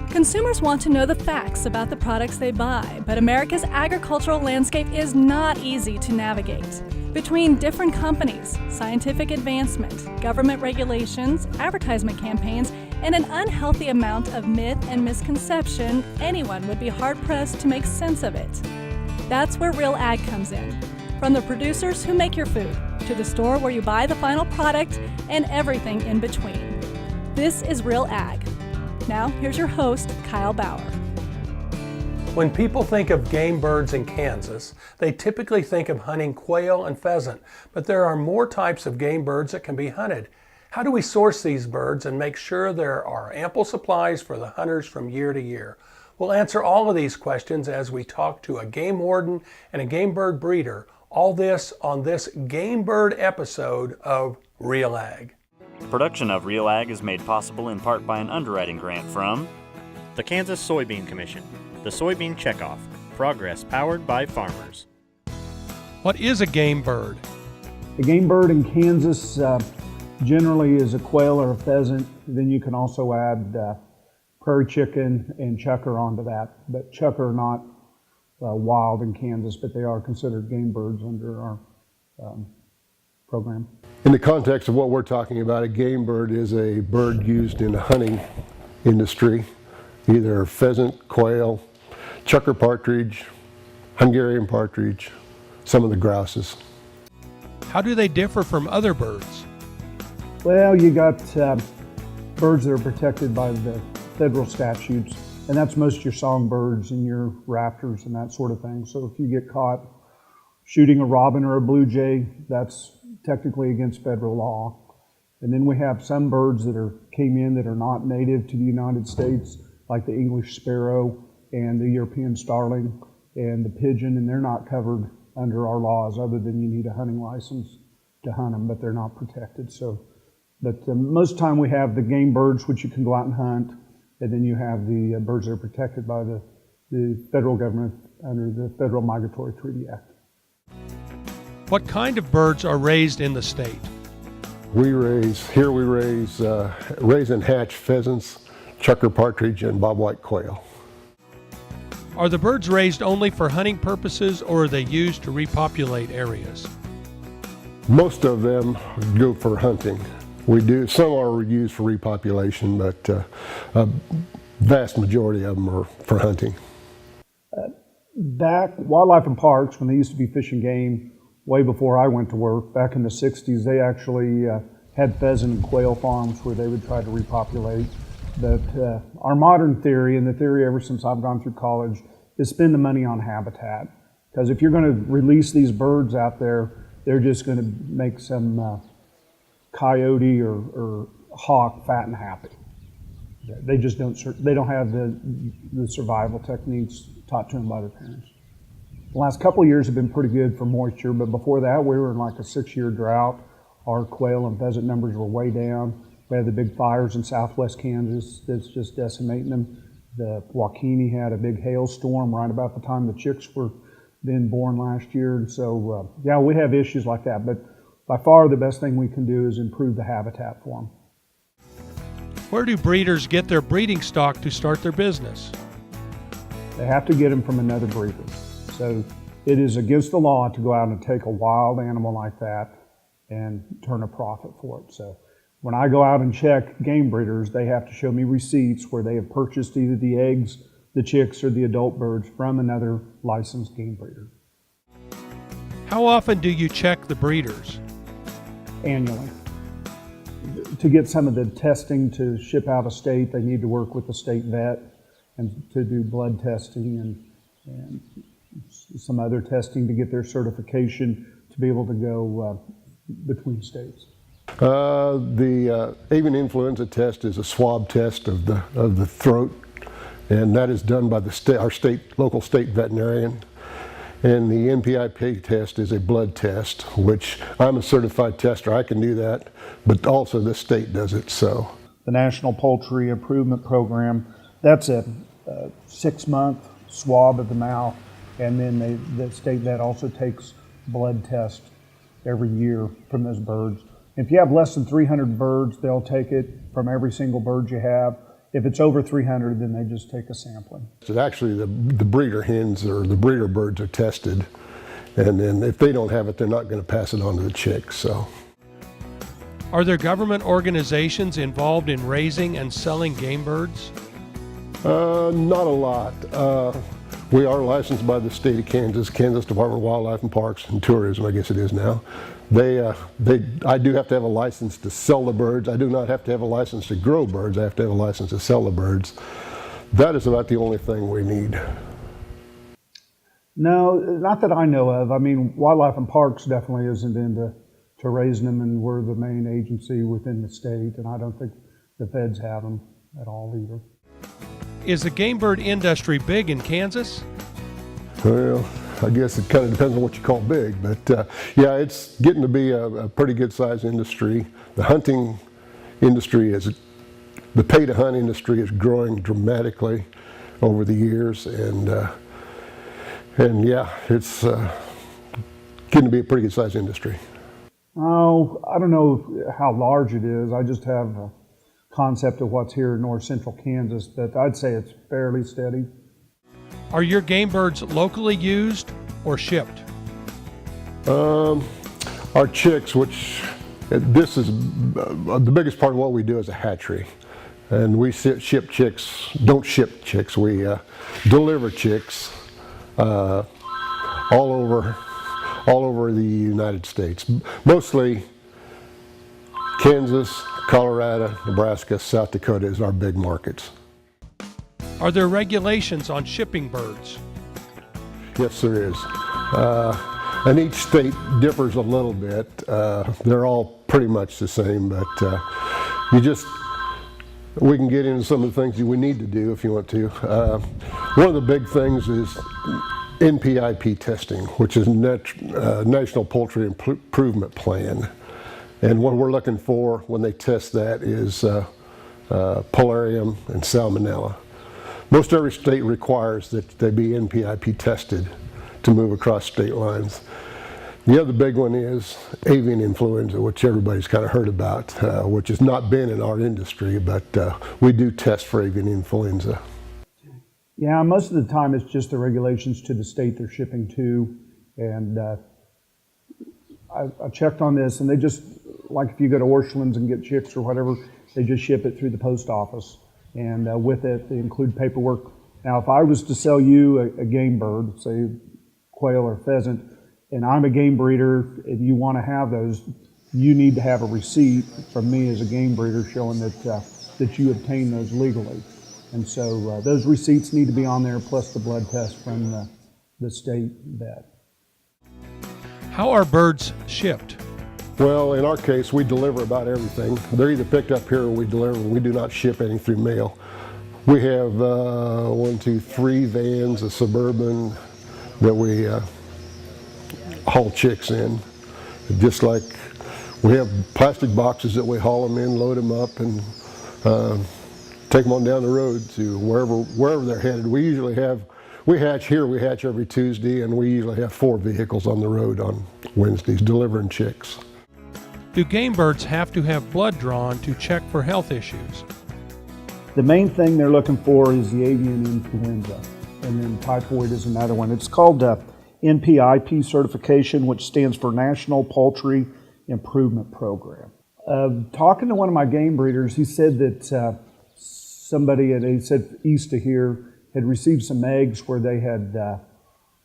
Consumers want to know the facts about the products they buy, but America's agricultural landscape is not easy to navigate. Between different companies, scientific advancement, government regulations, advertisement campaigns, and an unhealthy amount of myth and misconception, anyone would be hard-pressed to make sense of it. That's where Real Ag comes in. From the producers who make your food, to the store where you buy the final product, and everything in between. This is Real Ag. Now, here's your host, Kyle Bauer. When people think of game birds in Kansas, they typically think of hunting quail and pheasant, but there are more types of game birds that can be hunted. How do we source these birds and make sure there are ample supplies for the hunters from year to year? We'll answer all of these questions as we talk to a game warden and a game bird breeder. All this on this game bird episode of Real Ag. Production of Real Ag is made possible in part by an underwriting grant from the Kansas Soybean Commission, the Soybean Checkoff, progress powered by farmers. What is a game bird? A game bird in Kansas generally is a quail or a pheasant. Then you can also add prairie chicken and chukar onto that. But chukar are not wild in Kansas, but they are considered game birds under our program. In the context of what we're talking about, a game bird is a bird used in the hunting industry, either pheasant, quail, chukar partridge, Hungarian partridge, some of the grouses. How do they differ from other birds? Well, you got birds that are protected by the federal statutes, and that's most of your songbirds and your raptors and that sort of thing. So if you get caught shooting a robin or a blue jay, that's technically against federal law. And then we have some birds that came in that are not native to the United States, like the English sparrow and the European starling and the pigeon, and they're not covered under our laws other than you need a hunting license to hunt them, but they're not protected. But most of the time we have the game birds, which you can go out and hunt, and then you have the birds that are protected by the federal government under the Federal Migratory Treaty Act. What kind of birds are raised in the state? We raise and hatch pheasants, chukar partridge, and bobwhite quail. Are the birds raised only for hunting purposes, or are they used to repopulate areas? Most of them go for hunting. Some are used for repopulation, but a vast majority of them are for hunting. Back, Wildlife and Parks, when they used to be Fish and Game, way before I went to work, back in the 60s, they actually had pheasant and quail farms where they would try to repopulate. But our modern theory, and the theory ever since I've gone through college, is spend the money on habitat. Because if you're going to release these birds out there, they're just going to make some coyote or hawk fat and happy. They just don't have the survival techniques taught to them by their parents. The last couple of years have been pretty good for moisture, but before that we were in like a 6-year drought. Our quail and pheasant numbers were way down. We had the big fires in southwest Kansas that's just decimating them. The Waukene had a big hailstorm right about the time the chicks were being born last year. And so, yeah, we have issues like that, but by far the best thing we can do is improve the habitat for them. Where do breeders get their breeding stock to start their business? They have to get them from another breeder. So it is against the law to go out and take a wild animal like that and turn a profit for it. So when I go out and check game breeders, they have to show me receipts where they have purchased either the eggs, the chicks, or the adult birds from another licensed game breeder. How often do you check the breeders? Annually. To get some of the testing to ship out of state, they need to work with the state vet and to do blood testing and some other testing to get their certification to be able to go between states. The avian influenza test is a swab test of the throat, and that is done by our local state veterinarian. And the NPIP test is a blood test, which I'm a certified tester. I can do that, but also the state does it. So the National Poultry Improvement Program, that's a 6-month swab of the mouth, and then the state vet also takes blood tests every year from those birds. If you have less than 300 birds, they'll take it from every single bird you have. if it's over 300, then they just take a sampling. So actually, the breeder hens or the breeder birds are tested, and then if they don't have it, they're not going to pass it on to the chicks. So, Are there government organizations involved in raising and selling game birds? not a lot. We are licensed by the state of Kansas Department of Wildlife and Parks and Tourism, I guess it is now. I do have to have a license to sell the birds. I do not have to have a license to grow birds. I have to have a license to sell the birds. That is about the only thing we need. No, not that I know of. I mean, Wildlife and Parks definitely isn't into raising them, and we're the main agency within the state, and I don't think the feds have them at all either. Is the game bird industry big in Kansas? Well, I guess it kind of depends on what you call big, but yeah, it's getting to be a pretty good sized industry. The hunting industry the pay to hunt industry is growing dramatically over the years, and yeah, it's getting to be a pretty good sized industry. Oh, I don't know how large it is. I just have a concept of what's here in north central Kansas, but I'd say it's fairly steady. Are your game birds locally used or shipped? Our chicks, which this is the biggest part of what we do is a hatchery, and we ship chicks. Don't ship chicks. We deliver chicks all over the United States, mostly Kansas, Colorado, Nebraska, South Dakota is our big markets. Are there regulations on shipping birds? Yes, there is. And each state differs a little bit. They're all pretty much the same, but we can get into some of the things that we need to do if you want to. One of the big things is NPIP testing, which is National Poultry Improvement Plan. And what we're looking for when they test that is Polarium and Salmonella. Most every state requires that they be NPIP tested to move across state lines. The other big one is avian influenza, which everybody's kind of heard about, which has not been in our industry, but we do test for avian influenza. Yeah, most of the time it's just the regulations to the state they're shipping to, and I checked on this, and they just, like if you go to Orscheln's and get chicks or whatever, they just ship it through the post office. And with it, they include paperwork. Now, if I was to sell you a game bird, say quail or pheasant, and I'm a game breeder and you want to have those, you need to have a receipt from me as a game breeder showing that you obtained those legally. And so those receipts need to be on there, plus the blood test from the state vet. How are birds shipped? Well, in our case, we deliver about everything. They're either picked up here or we deliver. We do not ship any through mail. We have 3 vans, a Suburban, that we haul chicks in. Just like we have plastic boxes that we haul them in, load them up, and take them on down the road to wherever they're headed. We hatch every Tuesday, and we usually have 4 vehicles on the road on Wednesdays delivering chicks. Do game birds have to have blood drawn to check for health issues? The main thing they're looking for is the avian influenza, and then typhoid is another one. It's called NPIP certification, which stands for National Poultry Improvement Program. Talking to one of my game breeders, he said that he said east of here, had received some eggs where they had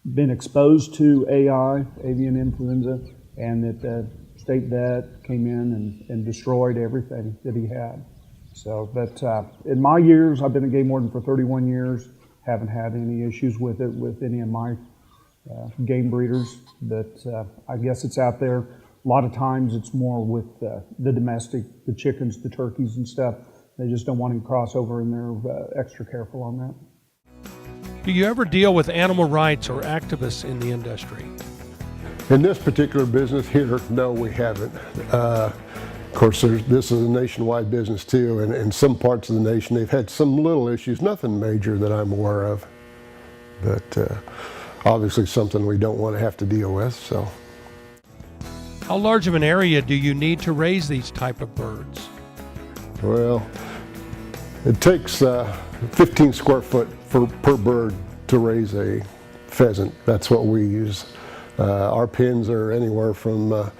been exposed to AI, avian influenza, and that the state vet came in and destroyed everything that he had. So, but in my years, I've been a game warden for 31 years, haven't had any issues with it with any of my game breeders, but I guess it's out there. A lot of times it's more with the domestic, the chickens, the turkeys and stuff. They just don't want to cross over, and they're extra careful on that. Do you ever deal with animal rights or activists in the industry? In this particular business here, no, we haven't. Of course, this is a nationwide business too, and in some parts of the nation they've had some little issues, nothing major that I'm aware of, but obviously something we don't want to have to deal with. So, how large of an area do you need to raise these type of birds? Well, It takes 15 square foot per bird to raise a pheasant. That's what we use. Our pens are anywhere from, a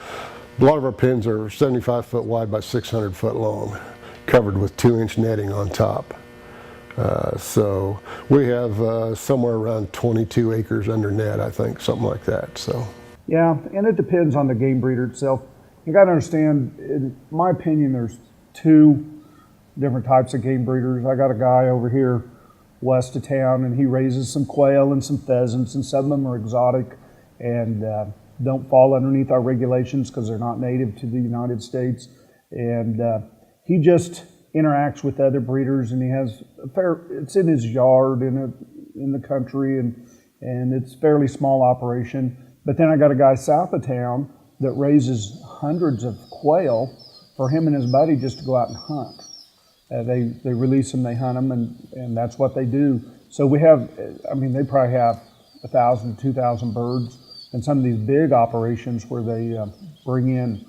lot of our pens are 75 foot wide by 600 foot long, covered with 2-inch netting on top. So we have somewhere around 22 acres under net, I think, something like that. So. Yeah, and it depends on the game breeder itself. You got to understand, in my opinion, there's two different types of game breeders. I got a guy over here west of town, and he raises some quail and some pheasants, and some of them are exotic and don't fall underneath our regulations because they're not native to the United States. And he just interacts with other breeders, and he has it's in his yard in the country, and it's a fairly small operation. But then I got a guy south of town that raises hundreds of quail for him and his buddy just to go out and hunt. They release them, they hunt them, and that's what they do. So we have, I mean, they probably have 1,000 to 2,000 birds. And some of these big operations where they bring in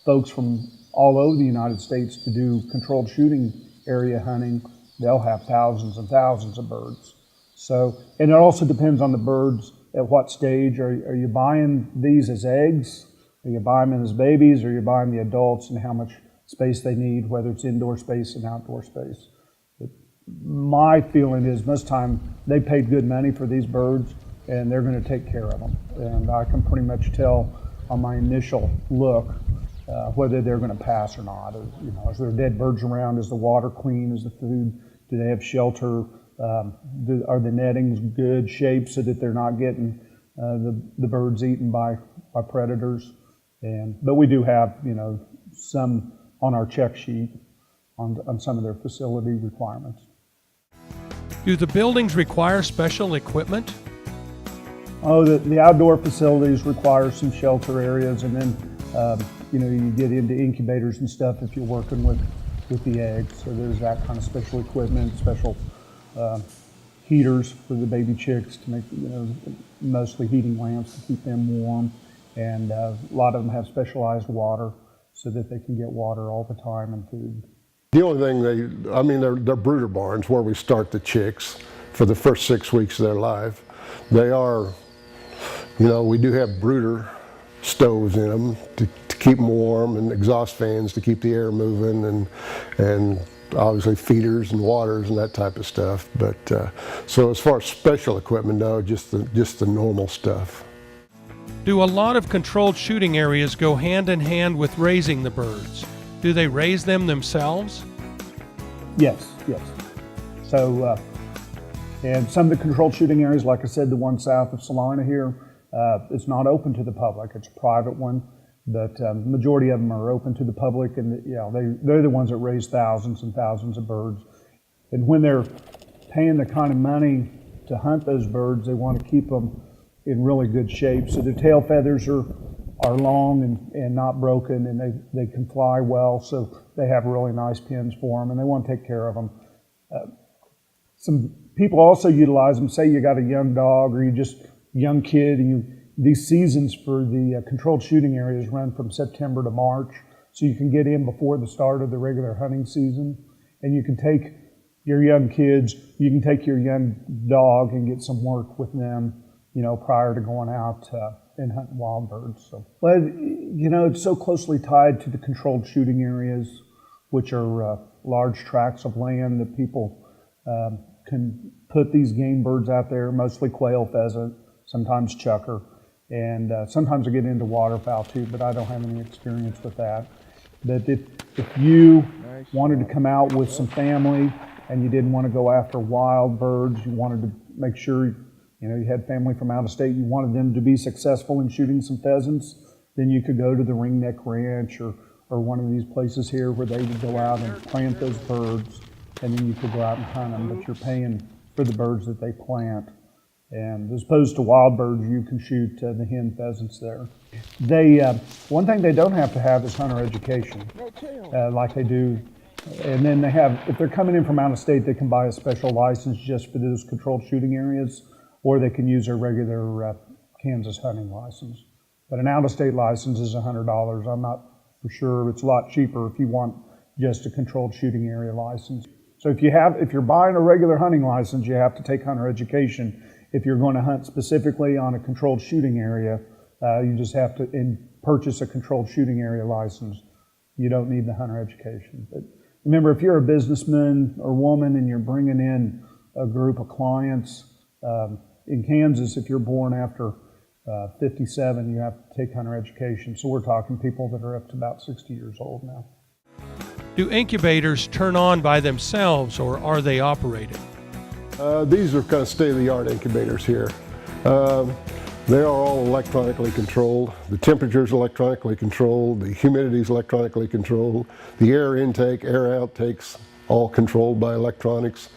folks from all over the United States to do controlled shooting area hunting, they'll have thousands and thousands of birds. So, and it also depends on the birds at what stage. Are you buying these as eggs? Are you buying them as babies? Or are you buying the adults and how much space they need, whether it's indoor space and outdoor space? But my feeling is most time they paid good money for these birds and they're going to take care of them. And I can pretty much tell on my initial look whether they're going to pass or not. Or, you know, is there dead birds around? Is the water clean? Is the food? Do they have shelter? Are the nettings good shape so that they're not getting the birds eaten by predators? But we do have, you know, some on our check sheet on some of their facility requirements. Do the buildings require special equipment? Oh, the outdoor facilities require some shelter areas, and then you know, you get into incubators and stuff if you're working with the eggs. So there's that kind of special equipment, special heaters for the baby chicks to make, you know, mostly heating lamps to keep them warm, and a lot of them have specialized water so that they can get water all the time and food. The only thing they're brooder barns where we start the chicks for the first 6 weeks of their life. They are, you know, we do have brooder stoves in them to keep them warm, and exhaust fans to keep the air moving, and obviously feeders and waters and that type of stuff. But so as far as special equipment, no, just the normal stuff. Do a lot of controlled shooting areas go hand in hand with raising the birds? Do they raise them themselves? Yes. So, and some of the controlled shooting areas, like I said, the one south of Salina here, it's not open to the public. It's a private one, but the majority of them are open to the public, and they're the ones that raise thousands and thousands of birds. And when they're paying the kind of money to hunt those birds, they want to keep them in really good shape. So their tail feathers are long and not broken, and they can fly well, so they have really nice pens for them, and they want to take care of them. Some people also utilize them. Say you got a young dog or you just young kid, and these seasons for the controlled shooting areas run from September to March, so you can get in before the start of the regular hunting season, and you can take your young kids, you can take your young dog and get some work with them, you know, prior to going out and hunting wild birds. So, but you know, it's so closely tied to the controlled shooting areas, which are large tracts of land that people can put these game birds out there, mostly quail, pheasant, sometimes chucker, and sometimes I get into waterfowl too, but I don't have any experience with that. But if you wanted to come out with some family and you didn't want to go after wild birds, you wanted to make sure, you know, you had family from out of state, you wanted them to be successful in shooting some pheasants, then you could go to the Ringneck Ranch or one of these places here where they would go out and plant those birds, and then you could go out and hunt them, but you're paying for the birds that they plant. And as opposed to wild birds, you can shoot the hen pheasants there. One thing they don't have to have is hunter education, like they do. And then they have, if they're coming in from out of state, they can buy a special license just for those controlled shooting areas, or they can use their regular Kansas hunting license. But an out-of-state license is $100. I'm not for sure. It's a lot cheaper if you want just a controlled shooting area license. So if you're buying a regular hunting license, you have to take hunter education. If you're going to hunt specifically on a controlled shooting area, you just have to purchase a controlled shooting area license. You don't need the hunter education. But remember, if you're a businessman or woman and you're bringing in a group of clients, in Kansas, if you're born after 57, you have to take hunter education. So we're talking people that are up to about 60 years old now. Do incubators turn on by themselves, or are they operated? These are kind of state-of-the-art incubators here. They are all electronically controlled. The temperature's electronically controlled. The humidity's electronically controlled. The air intake, air outtakes, all controlled by electronics.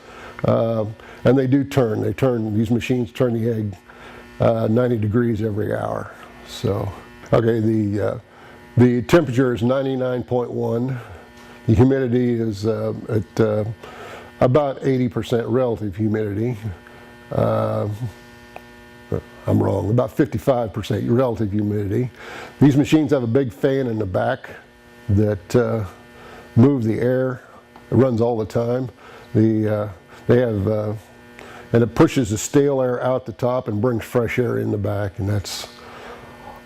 And they do turn. These machines turn the egg 90 degrees every hour. So, okay, the temperature is 99.1. The humidity is at about 80% relative humidity. I'm wrong, about 55% relative humidity. These machines have a big fan in the back that move the air. It runs all the time. They have, and it pushes the stale air out the top and brings fresh air in the back, and that's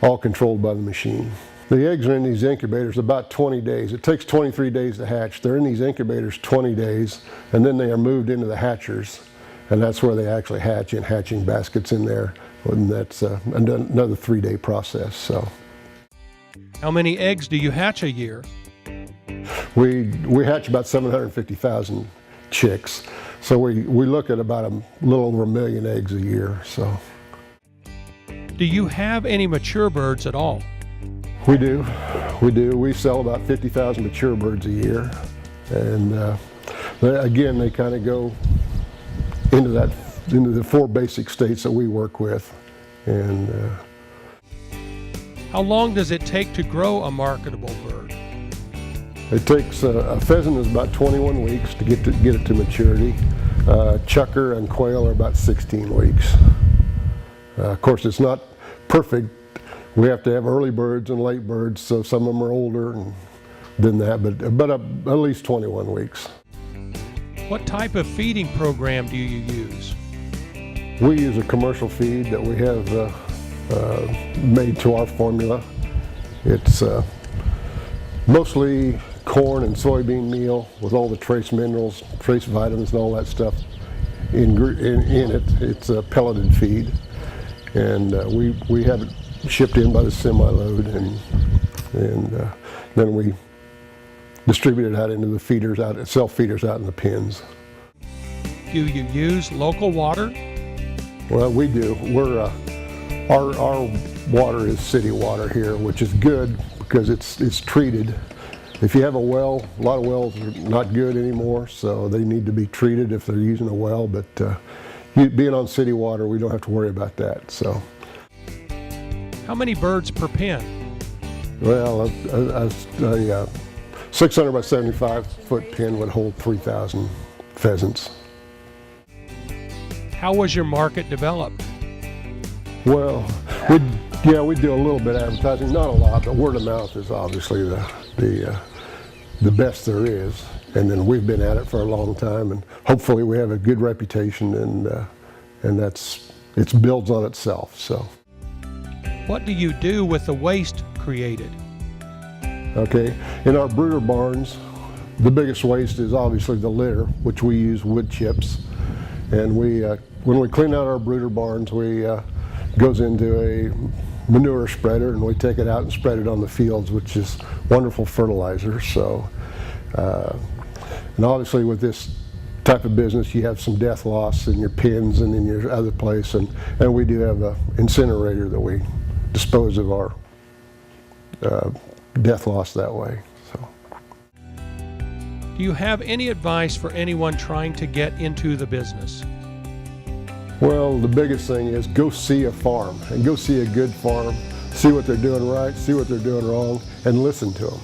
all controlled by the machine. The eggs are in these incubators about 20 days. It takes 23 days to hatch. They're in these incubators 20 days, and then they are moved into the hatchers, and that's where they actually hatch in hatching baskets in there. And that's another 3-day process. So, How many eggs do you hatch a year? we hatch about 750,000 chicks. So we look at about a little over 1 million eggs a year. So, Do you have any mature birds at all? we do. We sell about 50,000 mature birds a year, and again, they kind of go into the 4 basic states that we work with. And How long does it take to grow a marketable bird? it takes a pheasant is about 21 weeks to get it to maturity. Chucker and quail are about 16 weeks. Of course, it's not perfect. We have to have early birds and late birds, so some of them are older than that, but at least 21 weeks. What type of feeding program do you use? We use a commercial feed that we have made to our formula. It's mostly corn and soybean meal with all the trace minerals, trace vitamins, and all that stuff in it. It's a pelleted feed, and we have it shipped in by the semi-load, and then we distribute it out into the feeders, self-feeders out in the pens. Do you use local water? Well, we do. Our water is city water here, which is good because it's treated. If you have a well, a lot of wells are not good anymore, so they need to be treated if they're using a well. But being on city water, we don't have to worry about that. So, How many birds per pen? well, a 600 by 75 foot pen would hold 3,000 pheasants. How was your market developed? Well, we do a little bit of advertising, not a lot, but word of mouth is obviously the best there is. And then we've been at it for a long time, and hopefully we have a good reputation, and it builds on itself. So, What do you do with the waste created? okay, in our brooder barns, the biggest waste is obviously the litter, which we use wood chips, and when we clean out our brooder barns, goes into a manure spreader, and we take it out and spread it on the fields, which is wonderful fertilizer. So, and obviously with this type of business, you have some death loss in your pens and in your other place, and we do have an incinerator that we dispose of our death loss that way. So, Do you have any advice for anyone trying to get into the business? well, the biggest thing is go see a farm, and go see a good farm, see what they're doing right, see what they're doing wrong, and listen to them.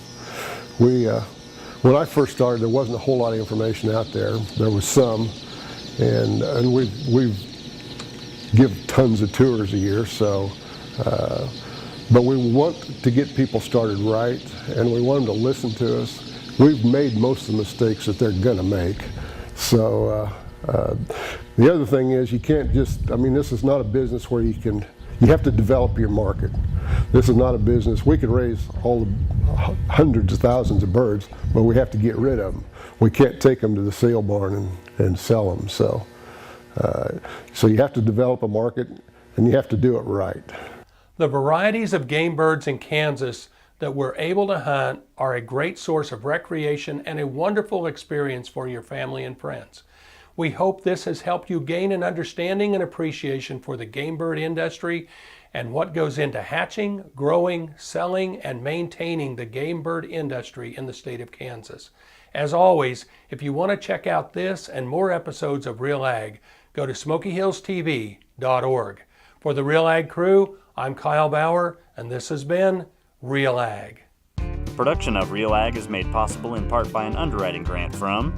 When I first started, there wasn't a whole lot of information out there. There was some, and we give tons of tours a year. So, but we want to get people started right, and we want them to listen to us. we've made most of the mistakes that they're going to make. So the other thing is you can't just, I mean, this is not a business where you have to develop your market. This is not a business, we could raise all the hundreds of thousands of birds, but we have to get rid of them. We can't take them to the sale barn and sell them. So you have to develop a market, and you have to do it right. The varieties of game birds in Kansas that we're able to hunt are a great source of recreation and a wonderful experience for your family and friends. We hope this has helped you gain an understanding and appreciation for the game bird industry and what goes into hatching, growing, selling, and maintaining the game bird industry in the state of Kansas. As always, if you want to check out this and more episodes of Real Ag, go to SmokyHillsTV.org. For the Real Ag crew, I'm Kyle Bauer, and this has been Real Ag. Production of Real Ag is made possible in part by an underwriting grant from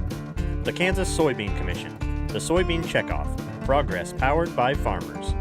the Kansas Soybean Commission, the Soybean Checkoff, progress powered by farmers.